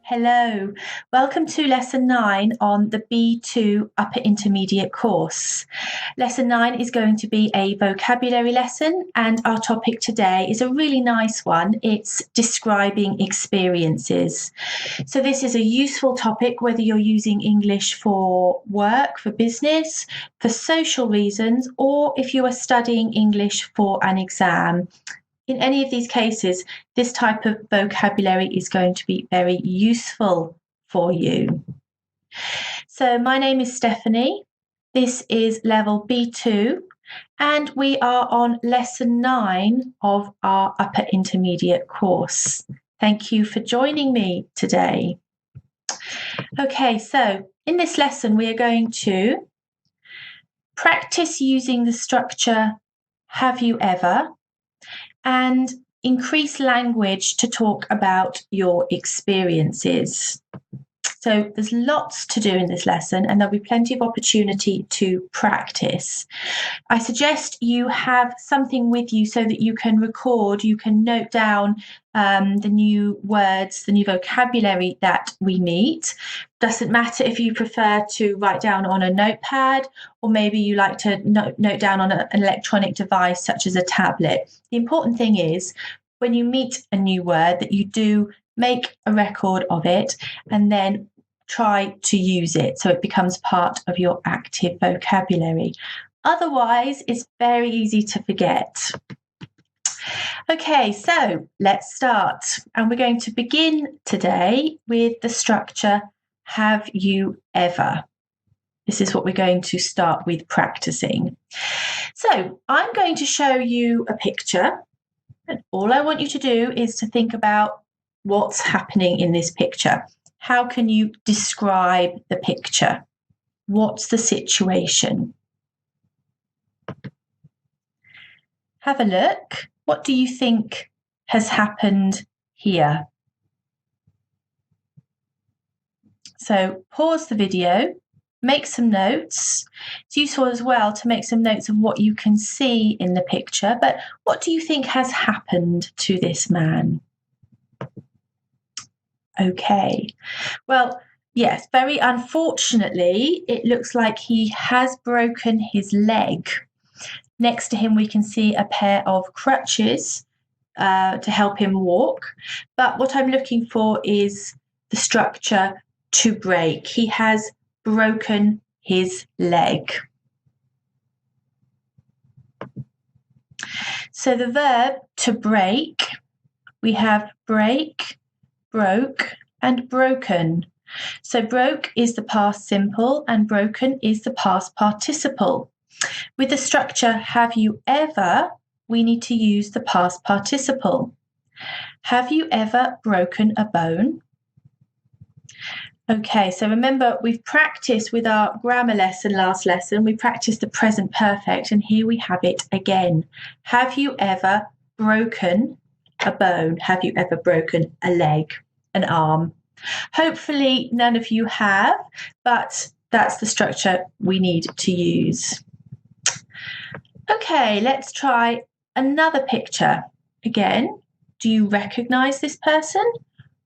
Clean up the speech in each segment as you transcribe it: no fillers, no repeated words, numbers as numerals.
Hello, welcome to Lesson 9 on the B2 Upper Intermediate course. Lesson 9 is going to be a vocabulary lesson, and our topic today is a really nice one. It's describing experiences. So this is a useful topic whether you're using English for work, for business, for social reasons, or if you are studying English for an exam. In any of these cases, this type of vocabulary is going to be very useful for you. So my name is Stephanie. This is level B2, and we are on lesson 9 of our upper intermediate course. Thank you for joining me today. Okay, so in this lesson, we are going to practice using the structure "Have you ever?" and increase language to talk about your experiences. So there's lots to do in this lesson, and there'll be plenty of opportunity to practice. I suggest you have something with you so that you can record, you can note down the new words, the new vocabulary that we meet. Doesn't matter if you prefer to write down on a notepad, or maybe you like to note down on an electronic device such as a tablet. The important thing is when you meet a new word that you do make a record of it and then try to use it so it becomes part of your active vocabulary. Otherwise, it's very easy to forget. Okay, so let's start. And we're going to begin today with the structure "Have you ever?" This is what we're going to start with practicing. So I'm going to show you a picture, and all I want you to do is to think about what's happening in this picture. How can you describe the picture? What's the situation? Have a look. What do you think has happened here? So pause the video, make some notes. It's useful as well to make some notes of what you can see in the picture, but what do you think has happened to this man? Okay, well, yes, very unfortunately, it looks like he has broken his leg. Next to him, we can see a pair of crutches to help him walk. But what I'm looking for is the structure "to break." He has broken his leg. So the verb "to break," we have break, broke, and broken. So broke is the past simple and broken is the past participle. With the structure "have you ever?" we need to use the past participle. Have you ever broken a bone? Okay, so remember we've practiced with our grammar lesson last lesson, we practiced the present perfect, and here we have it again. Have you ever broken a bone? Have you ever broken a leg, an arm? Hopefully none of you have, but that's the structure we need to use. Okay, let's try another picture. Again, do you recognize this person?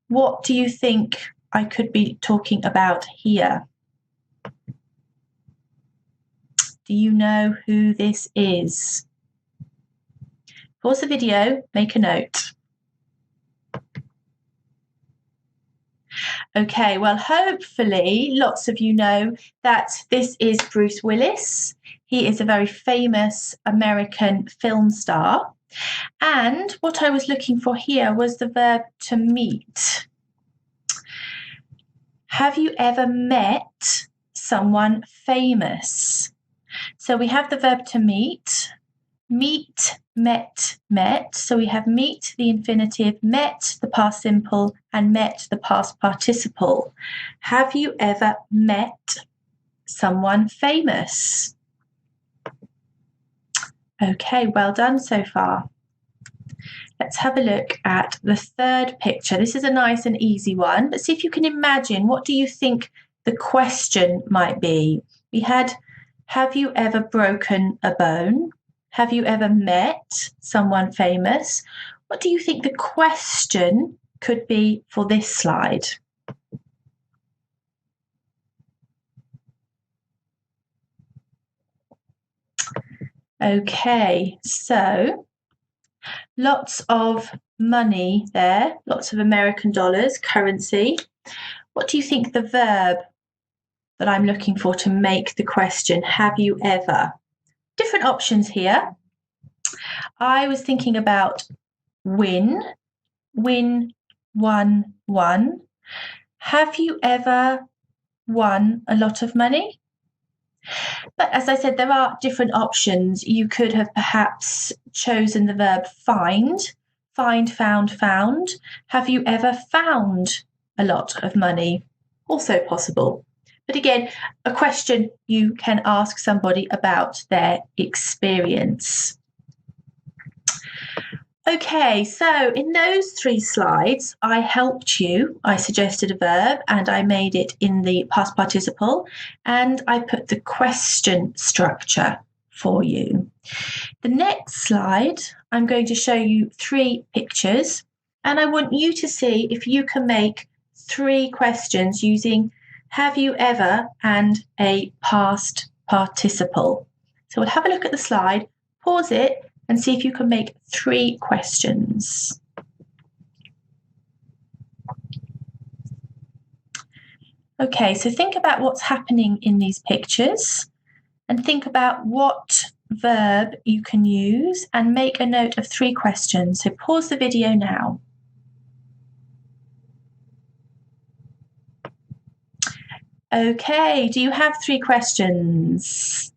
What do you think I could be talking about here? Do you know who this is? Pause the video, make a note. Okay, well, hopefully lots of you know that this is Bruce Willis. He is a very famous American film star. And what I was looking for here was the verb "to meet." Have you ever met someone famous? So we have the verb "to meet." Meet, met, met. So we have meet, the infinitive, met, the past simple, and met, the past participle. Have you ever met someone famous? Okay, well done so far. Let's have a look at the third picture. This is a nice and easy one. Let's see if you can imagine, what do you think the question might be? We had, have you ever broken a bone? Have you ever met someone famous? What do you think the question could be for this slide? Okay, so lots of money there, lots of American dollars, currency. What do you think the verb that I'm looking for to make the question, have you ever? Different options here. I was thinking about win, won, won. Have you ever won a lot of money? But as I said, there are different options. You could have perhaps chosen the verb find, found. Have you ever found a lot of money? Also possible. But again, a question you can ask somebody about their experience. Okay, so in those 3 slides, I helped you. I suggested a verb and I made it in the past participle, and I put the question structure for you. The next slide, I'm going to show you 3 pictures, and I want you to see if you can make 3 questions using have you ever and a past participle. So we'll have a look at the slide, pause it, and see if you can make 3 questions. Okay, so think about what's happening in these pictures and think about what verb you can use and make a note of 3 questions. So pause the video now. Okay, do you have 3 questions?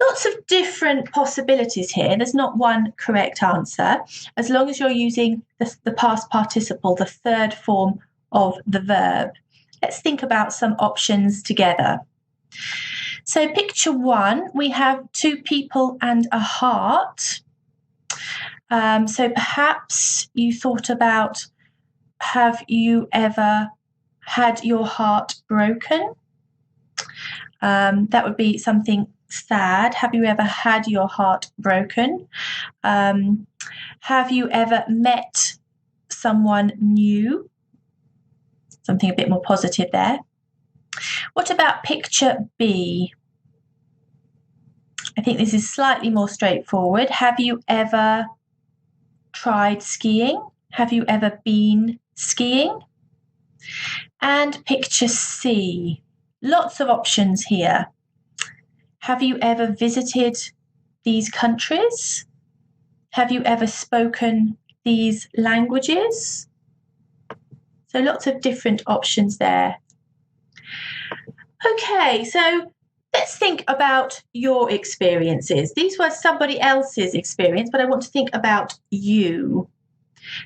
Lots of different possibilities here. There's not one correct answer, as long as you're using the past participle, the 3rd form of the verb. Let's think about some options together. So picture 1, we have 2 people and a heart. So perhaps you thought about, have you ever had your heart broken? That would be something sad. Have you ever had your heart broken? Have you ever met someone new? Something a bit more positive there. What about picture B? I think this is slightly more straightforward. Have you ever tried skiing? Have you ever been skiing? And picture C. Lots of options here. Have you ever visited these countries? Have you ever spoken these languages? So lots of different options there. Okay, so let's think about your experiences. These were somebody else's experience, but I want to think about you.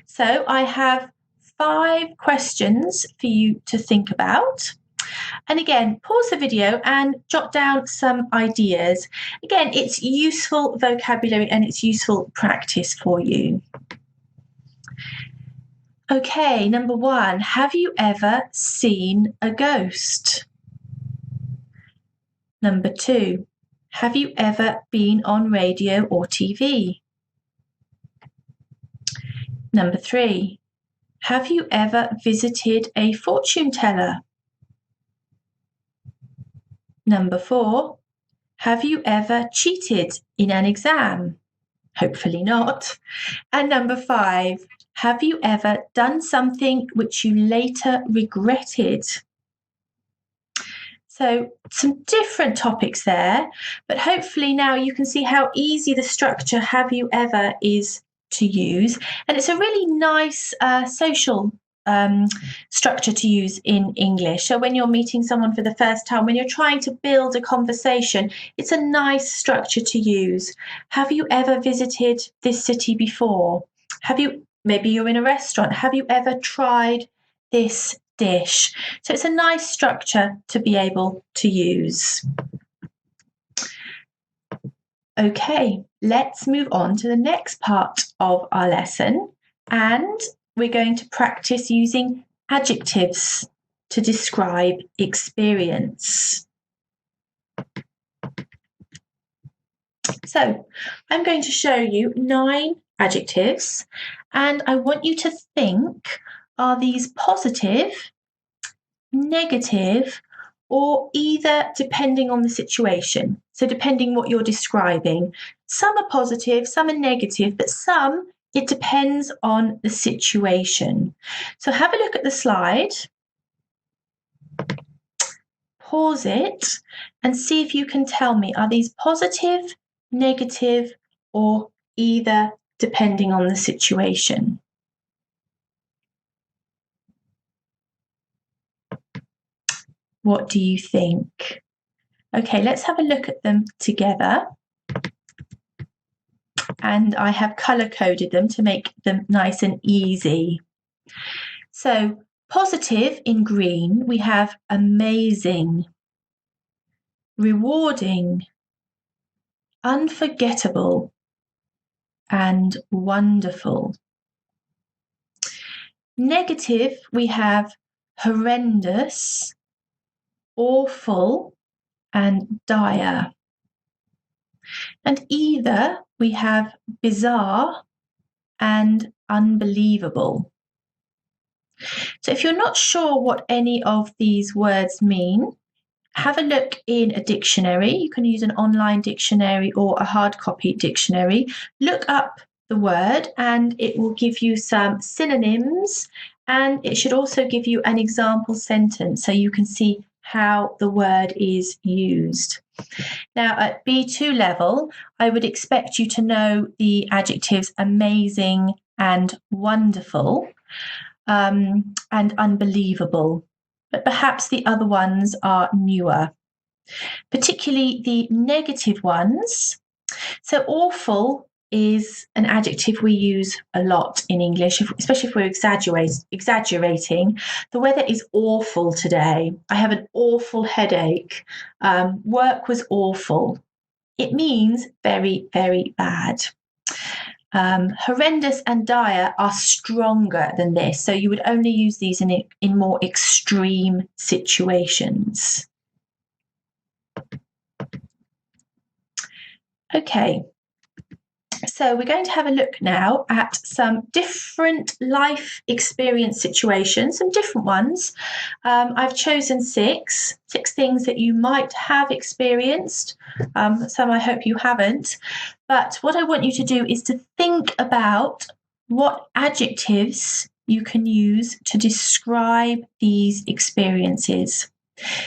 So I have 5 questions for you to think about. And again, pause the video and jot down some ideas. Again, it's useful vocabulary and it's useful practice for you. Okay, number 1, have you ever seen a ghost? Number 2, have you ever been on radio or TV? Number 3, have you ever visited a fortune teller? Number 4, have you ever cheated in an exam? Hopefully not. And number 5, have you ever done something which you later regretted? So some different topics there, but hopefully now you can see how easy the structure have you ever is to use. And it's a really nice social structure to use in English. So when you're meeting someone for the first time, when you're trying to build a conversation, it's a nice structure to use. Have you ever visited this city before? Maybe you're in a restaurant. Have you ever tried this dish? So it's a nice structure to be able to use. Okay, let's move on to the next part of our lesson, and we're going to practice using adjectives to describe experience. So I'm going to show you 9 adjectives, and I want you to think, are these positive, negative, or either depending on the situation. So depending what you're describing. Some are positive, some are negative, but some, it depends on the situation. So have a look at the slide. Pause it and see if you can tell me, are these positive, negative, or either depending on the situation? What do you think? Okay, let's have a look at them together. And I have color coded them to make them nice and easy. So positive in green, we have amazing, rewarding, unforgettable, and wonderful. Negative, we have horrendous, awful, and dire. And either we have bizarre and unbelievable. So if you're not sure what any of these words mean, have a look in a dictionary. You can use an online dictionary or a hard copy dictionary. Look up the word and it will give you some synonyms, and it should also give you an example sentence so you can see how the word is used. Now at B2 level, I would expect you to know the adjectives amazing and wonderful, and unbelievable, but perhaps the other ones are newer, particularly the negative ones. So awful is an adjective we use a lot in English, especially if we're exaggerating. The weather is awful today. I have an awful headache. Work was awful. It means very, very bad. Horrendous and dire are stronger than this, so you would only use these in more extreme situations. Okay, so we're going to have a look now at some different life experience situations, some different ones. I've chosen six things that you might have experienced. Some I hope you haven't. But what I want you to do is to think about what adjectives you can use to describe these experiences.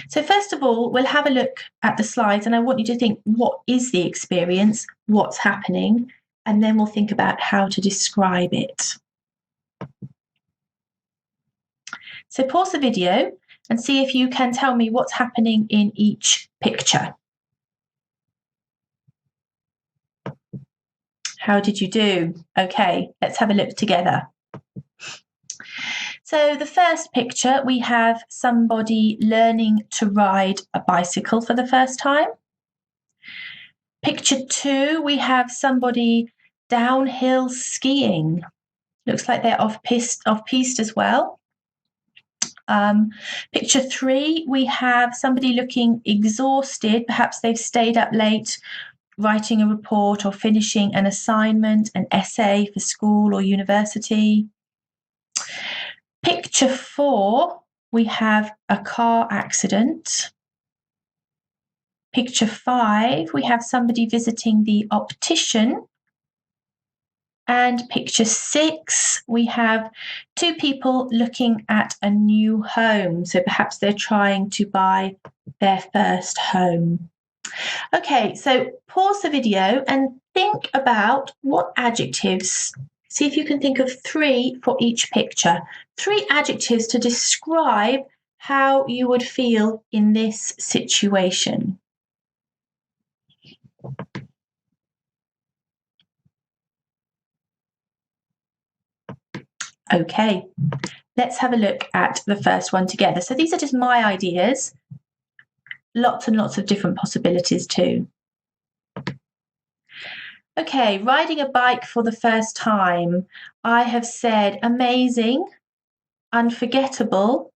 So first of all, we'll have a look at the slides and I want you to think, what is the experience? What's happening? And then we'll think about how to describe it. So pause the video and see if you can tell me what's happening in each picture. How did you do? Okay, let's have a look together. So the first picture, we have somebody learning to ride a bicycle for the first time. Picture 2, we have somebody downhill skiing. Looks like they're off-piste as well. Picture 3, we have somebody looking exhausted. Perhaps they've stayed up late writing a report or finishing an assignment, an essay for school or university. Picture 4, we have a car accident. Picture 5, we have somebody visiting the optician. And picture 6, we have 2 people looking at a new home. So perhaps they're trying to buy their first home. Okay, so pause the video and think about what adjectives. See if you can think of 3 for each picture. 3 adjectives to describe how you would feel in this situation. Okay, let's have a look at the first one together. So these are just my ideas. Lots and lots of different possibilities too. Okay, riding a bike for the first time. I have said amazing, unforgettable,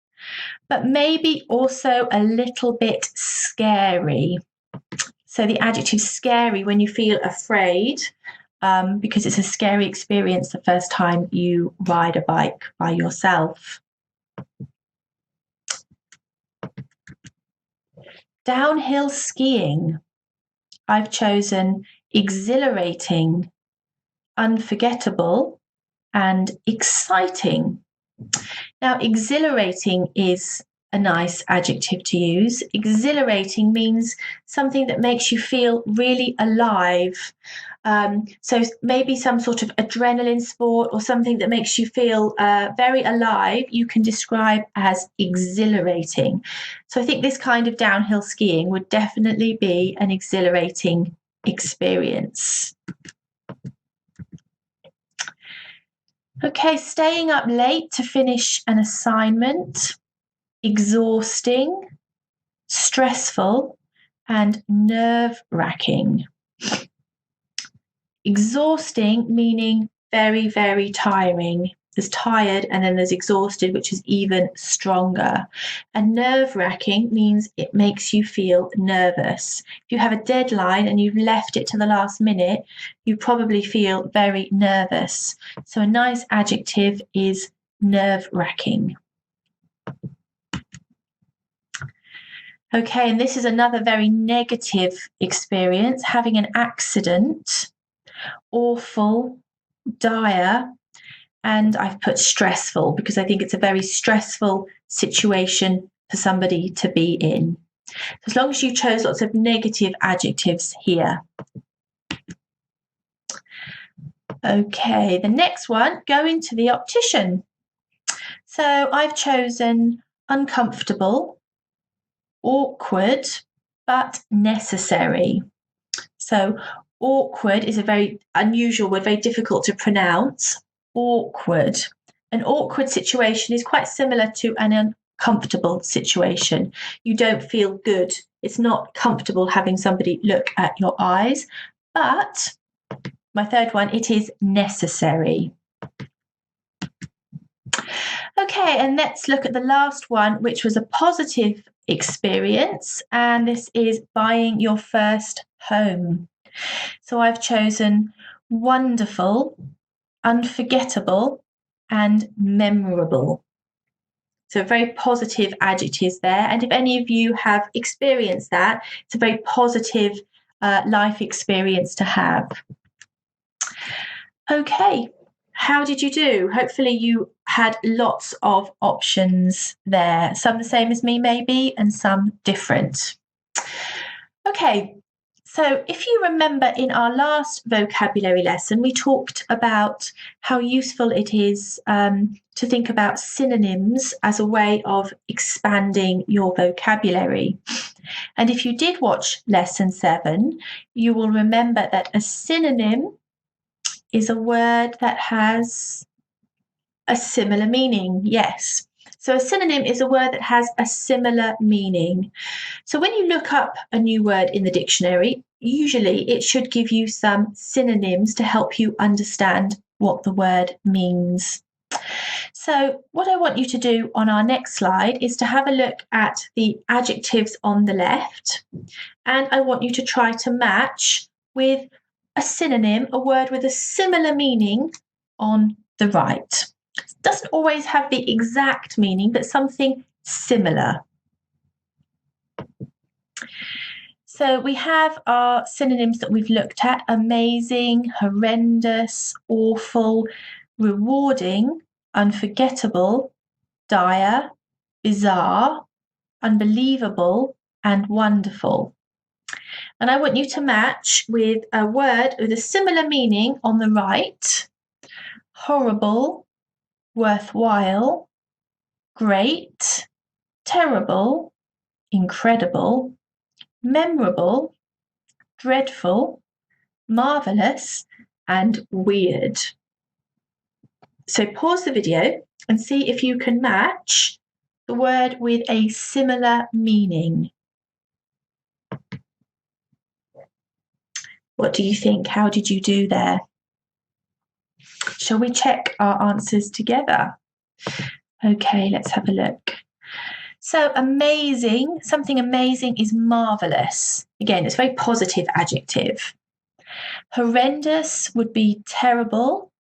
but maybe also a little bit scary. So the adjective scary when you feel afraid, because it's a scary experience the first time you ride a bike by yourself. downhill skiing. I've chosen exhilarating, unforgettable, and exciting. Now, exhilarating is a nice adjective to use. Exhilarating means something that makes you feel really alive. So maybe some sort of adrenaline sport or something that makes you feel very alive, you can describe as exhilarating. So I think this kind of downhill skiing would definitely be an exhilarating experience. Okay, staying up late to finish an assignment, exhausting, stressful, and nerve-wracking. Exhausting meaning very, very tiring. There's tired and then there's exhausted, which is even stronger. And nerve-wracking means it makes you feel nervous. If you have a deadline and you've left it to the last minute, you probably feel very nervous. So a nice adjective is nerve-wracking. Okay, and this is another very negative experience, having an accident, awful, dire, and I've put stressful because I think it's a very stressful situation for somebody to be in. As long as you chose lots of negative adjectives here. Okay, the next one, going to the optician. So I've chosen uncomfortable, awkward, but necessary. So awkward is a very unusual word, very difficult to pronounce. Awkward. An awkward situation is quite similar to an uncomfortable situation. You don't feel good. It's not comfortable having somebody look at your eyes. But my third one, it is necessary. Okay, and let's look at the last one, which was a positive experience, and this is buying your first home. So I've chosen wonderful, unforgettable, and memorable. So very positive adjectives there. And if any of you have experienced that, it's a very positive life experience to have. Okay, how did you do? Hopefully you had lots of options there. Some the same as me maybe, and some different. Okay. So if you remember in our last vocabulary lesson, we talked about how useful it is to think about synonyms as a way of expanding your vocabulary. And if you did watch lesson 7, you will remember that a synonym is a word that has a similar meaning. Yes. So a synonym is a word that has a similar meaning. So when you look up a new word in the dictionary, usually it should give you some synonyms to help you understand what the word means. So what I want you to do on our next slide is to have a look at the adjectives on the left, and I want you to try to match with a synonym, a word with a similar meaning on the right. Doesn't always have the exact meaning, but something similar. So we have our synonyms that we've looked at: amazing, horrendous, awful, rewarding, unforgettable, dire, bizarre, unbelievable, and wonderful. And I want you to match with a word with a similar meaning on the right: horrible, worthwhile, great, terrible, incredible, memorable, dreadful, marvelous, and weird. So pause the video and see if you can match the word with a similar meaning. What do you think? How did you do there? Shall we check our answers together? Okay, let's have a look. So amazing, something amazing is marvelous. Again, it's a very positive adjective. Horrendous would be terrible,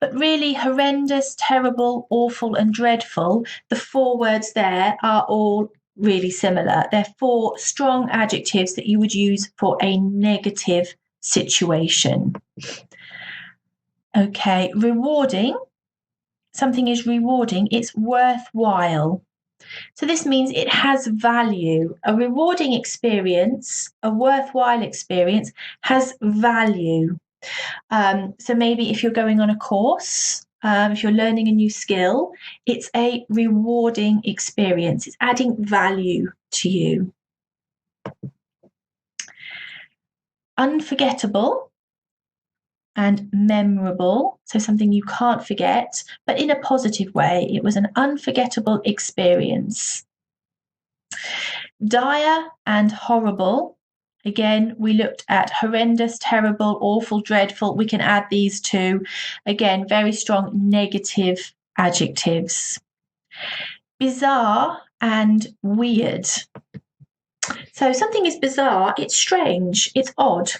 but really horrendous, terrible, awful, and dreadful, the 4 words there are all really similar. They're 4 strong adjectives that you would use for a negative situation. Okay, rewarding. Something is rewarding, it's worthwhile. So this means it has value. A rewarding experience, a worthwhile experience, has value. So maybe if you're going on a course, if you're learning a new skill, it's a rewarding experience. It's adding value to you. Unforgettable and memorable, so something you can't forget, but in a positive way. It was an unforgettable experience. Dire and horrible. Again, we looked at horrendous, terrible, awful, dreadful. We can add these two. Again, very strong negative adjectives. Bizarre and weird. So something is bizarre, it's strange, it's odd.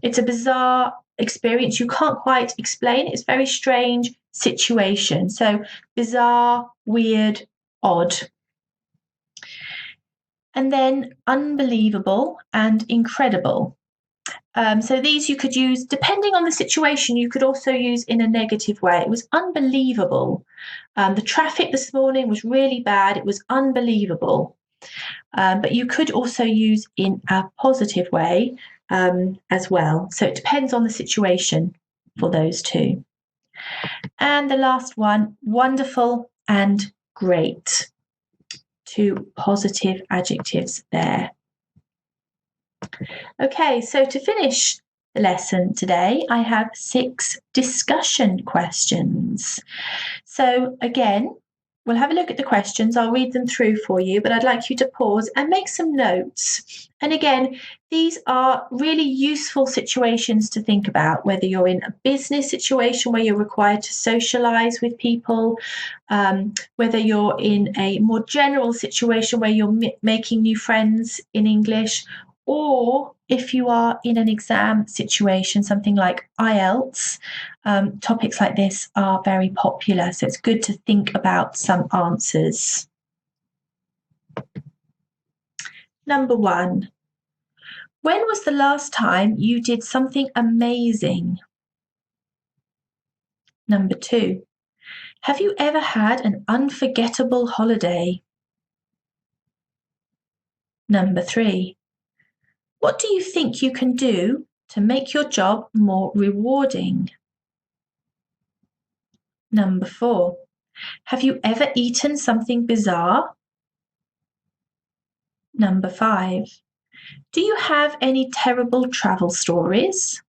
It's a bizarre experience. You can't quite explain. It's a very strange situation. So bizarre, weird, odd. And then unbelievable and incredible. So these you could use, depending on the situation, you could also use in a negative way. It was unbelievable. The traffic this morning was really bad. It was unbelievable. But you could also use in a positive way as well. So it depends on the situation for those two. And the last one, wonderful and great. 2 positive adjectives there. Okay, so to finish the lesson today, I have 6 discussion questions. So again, we'll have a look at the questions. I'll read them through for you, but I'd like you to pause and make some notes. And again, these are really useful situations to think about, whether you're in a business situation where you're required to socialize with people, whether you're in a more general situation where you're making new friends in English, or if you are in an exam situation, something like IELTS, topics like this are very popular. So it's good to think about some answers. Number 1, when was the last time you did something amazing? Number 2, have you ever had an unforgettable holiday? Number 3, what do you think you can do to make your job more rewarding? Number 4, have you ever eaten something bizarre? Number 5, do you have any terrible travel stories?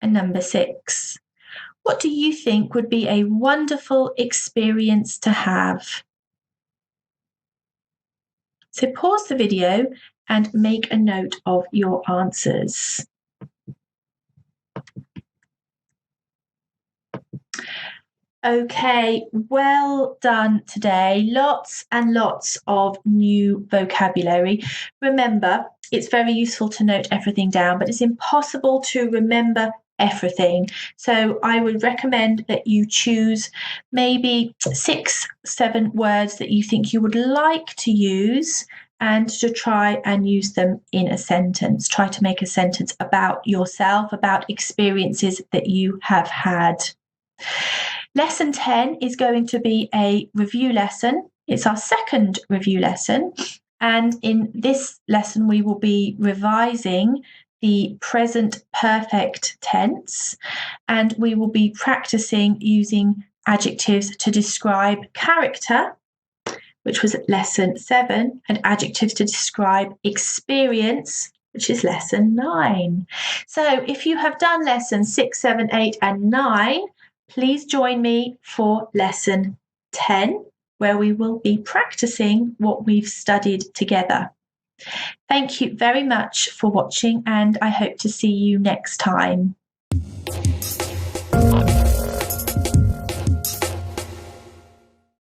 And number 6, what do you think would be a wonderful experience to have? So pause the video and make a note of your answers. Okay, well done today. Lots and lots of new vocabulary. Remember, it's very useful to note everything down, but it's impossible to remember everything. So I would recommend that you choose maybe 6, 7 words that you think you would like to use and to try and use them in a sentence. Try to make a sentence about yourself, about experiences that you have had. Lesson 10 is going to be a review lesson. It's our second review lesson. And in this lesson, we will be revising the present perfect tense, and we will be practicing using adjectives to describe character, which was lesson 7, and adjectives to describe experience, which is lesson 9. So if you have done lessons 6, 7, 8, and 9, please join me for lesson 10, where we will be practicing what we've studied together. Thank you very much for watching, and I hope to see you next time.